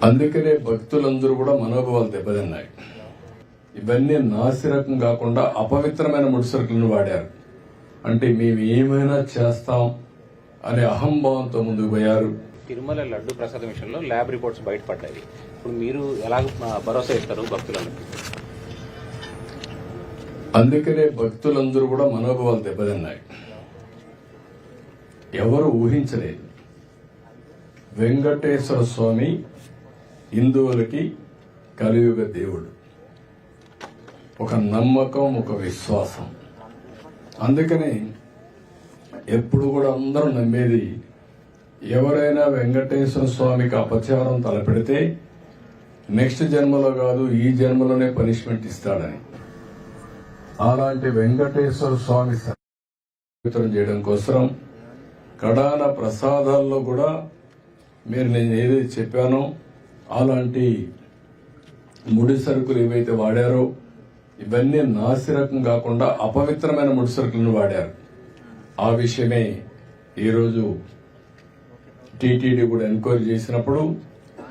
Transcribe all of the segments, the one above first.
అందుకనే భక్తులందరూ కూడా మనోభావాలు దెబ్బతిన్నాయి. ఇవన్నీ నాసిరకం కాకుండా అపవిత్రమైన ముడిసరుకులను వాడారు. అంటే మేము ఏమైనా చేస్తాం అనే అహంభావంతో ముందుకు పోయారు. తిరుమల లడ్డు ప్రసాదం విషయంలో ల్యాబ్ రిపోర్ట్స్ బయటపడ్డాయి. ఇప్పుడు మీరు ఎలా భరోసా ఇస్తారు భక్తులకు? అందుకనే భక్తులందరూ కూడా మనోభావాలు దెబ్బతిన్నాయి. ఎవరు ఊహించలేదు. వెంకటేశ్వర స్వామి హిందువులకి కలియుగ దేవుడు. ఒక నమ్మకం, ఒక విశ్వాసం. అందుకని ఎప్పుడు కూడా అందరూ నమ్మేది, ఎవరైనా వెంకటేశ్వర స్వామికి అపచారం తలపెడితే నెక్స్ట్ జన్మలో కాదు ఈ జన్మలోనే పనిష్మెంట్ ఇస్తాడని. అలాంటి వెంకటేశ్వర స్వామి పవిత్రం చేయడం కోసం కడాన ప్రసాదాల్లో కూడా మీరు నేను ఏదైతే చెప్పానో అలాంటి ముడి సరుకులు ఏవైతే వాడారో ఇవన్నీ నాసిరకం కాకుండా అపవిత్రమైన ముడి సరుకులను వాడారు. ఆ విషయమే ఈరోజు టీటీడీ కూడా ఎంక్వైరీ చేసినప్పుడు,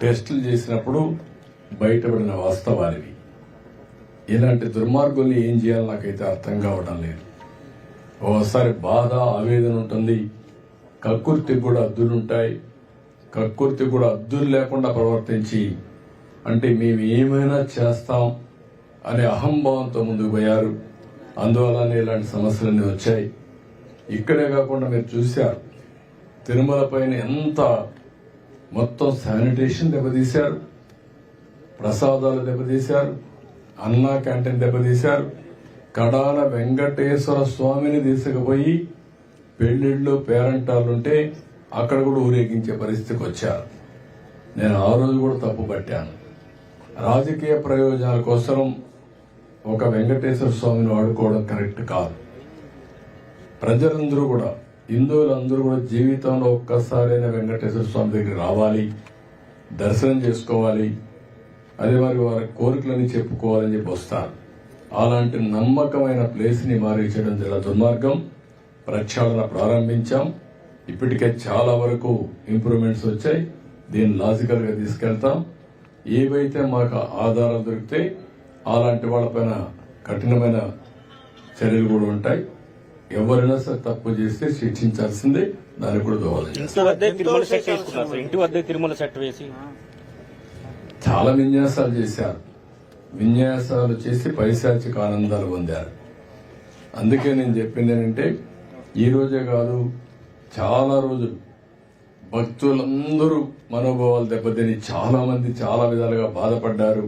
టెస్టులు చేసినప్పుడు బయటపడిన వాస్తవాలివి. ఇలాంటి దుర్మార్గుల్ని ఏం చేయాలో నాకైతే అర్థం కావడం లేదు. ఓసారి బాధ, ఆవేదన ఉంటుంది. కక్కుర్తికి కూడా అద్దులుంటాయి. కక్కుర్తి కూడా అద్దులు లేకుండా ప్రవర్తించి అంటే మేము ఏమైనా చేస్తాం అనే అహంభావంతో ముందుకు పోయారు. అందువల్లనే ఇలాంటి సమస్యలన్నీ వచ్చాయి. ఇక్కడే కాకుండా మీరు చూశారు, తిరుమల పైన ఎంత మొత్తం శానిటేషన్ దెబ్బతీశారు, ప్రసాదాలు దెబ్బతీశారు, అన్నా క్యాంటీన్ దెబ్బతీశారు. కడాన వెంకటేశ్వర స్వామిని తీసుకుపోయి పెళ్లిళ్లు, పేరంటాలుంటే అక్కడ కూడా ఊరేగించే పరిస్థితికి వచ్చారు. నేను ఆ రోజు కూడా తప్పు పట్టాను. రాజకీయ ప్రయోజనాల కోసం ఒక వెంకటేశ్వర స్వామిని వాడుకోవడం కరెక్ట్ కాదు. ప్రజలందరూ కూడా, హిందువులందరూ కూడా జీవితంలో ఒక్కసారైనా వెంకటేశ్వర స్వామి దగ్గర రావాలి, దర్శనం చేసుకోవాలి, అదే మరి వారి కోరికలని చెప్పుకోవాలని చెప్పి వస్తారు. అలాంటి నమ్మకమైన ప్లేస్ ని మారించడం చాలా దుర్మార్గం. ప్రక్షాళన ప్రారంభించాం. ఇప్పటికే చాలా వరకు ఇంప్రూవ్మెంట్స్ వచ్చాయి. దీన్ని లాజికల్ గా తీసుకెళ్తాం. ఏవైతే మాకు ఆధారాలు దొరికితే అలాంటి వాళ్ళపైన కఠినమైన చర్యలు కూడా ఉంటాయి. ఎవరైనా సరే తప్పు చేస్తే శిక్షించాల్సిందే. దానికి కూడా దోవాలి. ఇంటి వద్ద తిరుమల సెట్ వేసి చాలా విన్యాసాలు చేశారు. విన్యాసాలు చేసి పైశాచిక ఆనందాలు పొందారు. అందుకే నేను చెప్పింది ఏంటంటే, ఈ రోజే కాదు చాలా రోజులు భక్తులందరూ మనోభావాలు దెబ్బతిని చాలా మంది చాలా విధాలుగా బాధపడ్డారు.